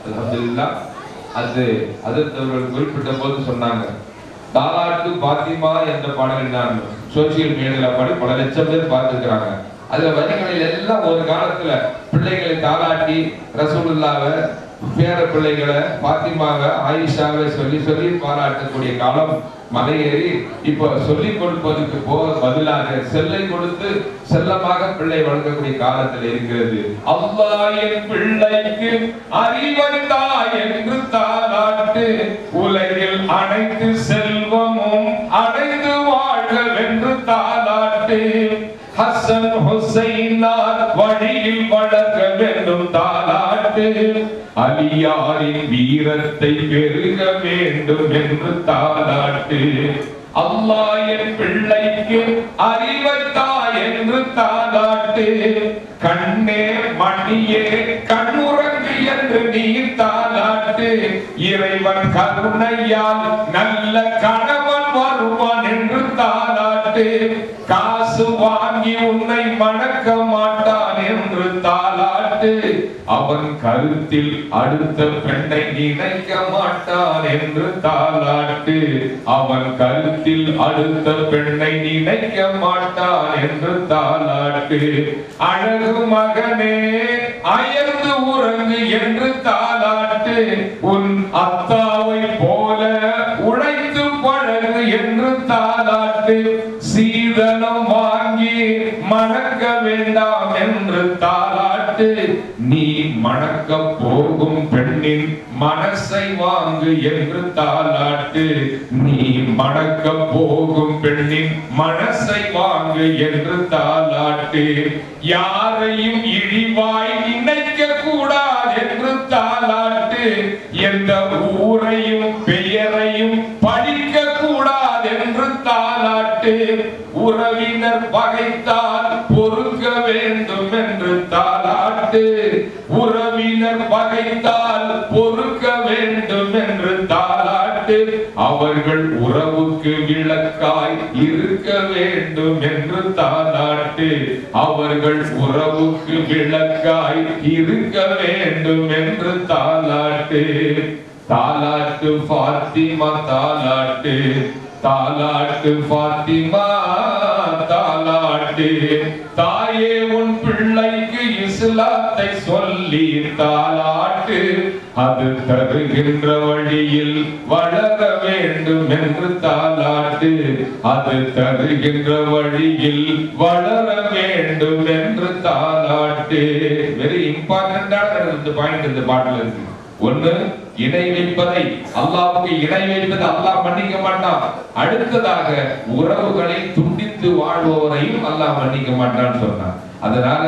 அல்ஹம்துலில்லாஹ். அது அவர்கள் குறிப்பிட்ட போது சொன்னாங்க, தாலாட்டு பாத்திமா என்ற பாடலை நான் சோசியல் மீடியால பாடி பல லட்சம் பேர் பார்த்துக்கிறாங்க. அதுல வரிகளில் எல்லாம் ஒரு காலத்துல பிள்ளைகளை தாலாட்டி ரசூலுல்லாவை, பேர பிள்ளைகளை பாத்திமாவை, ஆயிஷாவை சொல்லி சொல்லி பாராட்டக்கூடிய காலம் மலையேறி இப்ப சொல்லிக் கொடுப்பதற்கு பதிலாக செல்லை கொடுத்து செல்லமாக பிள்ளை வளர்க்கக்கூடிய காலத்தில் இருக்கிறது. அல்லாஹ் என் பிள்ளைக்கு அறிவந்தா என்று தாலாட்டு, உலகில் அனைத்து செல்வமும் அடைந்து வாழ்கவென்று தாலாட்டு, ஹசன் ஹுசைனார் வழியில் வளர்க்க வேண்டும் தாலாட்டு, அலியாரின் வீரத்தை பெருக வேண்டும் என்று தாலாட்டு, அல்லாஹ் என் பிள்ளைக்கு அறிவத்தா என்று தாலாட்டு, கண்ணே மணியே கண்ணுறங்கு என்று நீ தாலாட்டு, இறைவன் கருணையால் நல்ல கணவன் வருவான் என்று தாலாட்டு, காசு வாங்கி உன்னை மணக்க மாட்டான் என்று தாலாட்டு, அவன் கருத்தில் அடுத்த பெண்ணை நினைக்க மாட்டான் என்று தாலாட்டு, அவன் கருத்தில் அடுத்த பெண்ணை நினைக்க மாட்டான் என்று தாலாட்டு, அழகு மகனே அயர்ந்து உறங்கு என்று தாலாட்டு, உன் அத்தாவை போல உழைத்து பழகு என்று தாலாட்டு, சீதனம் வாங்கி மணக்க வேண்டாம் என்று தாலாட்டு, நீ மணக்க போகும் பெண்ணின் மனசை வாங்கு என்று தாலாட்டு, நீ மணக்க போகும் பெண்ணின் மனசை வாங்கு என்று தாலாட்டு, யாரையும் இழிவாய் நினைக்க கூடாது என்று தாலாட்டு, எந்த ஊரையும் பெயரையும் படிக்க கூடாது என்று தாலாட்டு, உறவினர் பகைத்தால் பொறுக்க வேண்டும் என்று தாலாட்டு, உறவினர் பகைத்தால் பொறுக்க வேண்டும் என்று தாலாட்டு, அவர்கள் உறவுக்கு விளக்காய் இருக்க வேண்டும் என்று தாலாட்டு, அவர்கள் உறவுக்கு விளக்காய் இருக்க வேண்டும் என்று தாலாட்டு, தாலாட்டு ஃபாத்திமா தாலாட்டு, தாலாட்டு ஃபாத்திமா தாலாட்டு, தாயே உன் பிள்ளைக்கு இஸ்லாத்தை சொல்லி தாலாட்டு, அது தருகின்ற வழியில் வளர வேண்டும் என்று தாலாட்டு, அது தருகின்ற வழியில் வளர வேண்டும் என்று தாலாட்டு. வெரி இம்பார்ட்டன்டான பாயிண்ட் இந்த பாட்டுல இருக்கு. ஒண்ணு, இணை வைப்பதை, அல்லாஹ்வுக்கு இணை வைப்பது அல்லாஹ் மன்னிக்க மாட்டான். அடுத்ததாக உறவுகளை துண்டித்து வாழ்பவரையும் அல்லாஹ் மன்னிக்க மாட்டான்னு சொன்னான். அதனால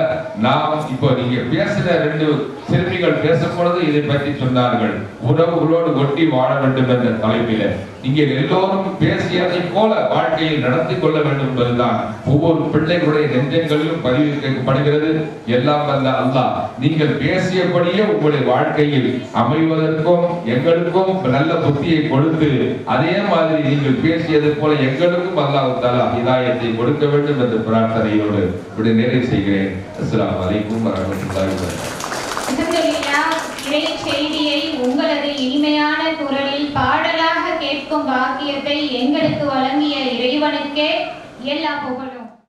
நாம் இப்போ நீங்க பேசுற ரெண்டு சிறுமிகள் பேசும் பொழுது இதை பற்றி சொன்னார்கள், உறவுகளோடு ஒட்டி வாழ வேண்டும் என்ற தலைப்பில. இங்கே எல்லோரும் பேசியதை போல வாழ்க்கையில் நடந்து கொள்ள வேண்டும் என்பதுதான் ஒவ்வொரு பிள்ளைகளுடைய நெஞ்சங்களிலும் பதிவிக்கப்படுகிறது. எல்லாம் வல்ல அல்லாஹ் நீங்கள் பேசியபடியே உங்களுடைய வாழ்க்கையில் அமைவதற்கும் எங்களுக்கும் நல்ல புத்தியை கொடுத்து, அதே மாதிரி நீங்கள் பேசியது போல எங்களுக்கும் அல்லாஹ் தஆலா ஹிதாயத்தை கொடுக்க வேண்டும் என்ற பிரார்த்தனையோடு இப்படி நிறைவு செய்கிறேன். அஸ்ஸலாமு அலைக்கும் வரஹ்மத்துல்லாஹி வபரகாத்துஹு. செய்தியை உங்களது இனிமையான குரலில் பாடலாக கேட்கும் பாக்கியத்தை எங்களுக்கு வழங்கிய இறைவனுக்கே எல்லா புகழும்.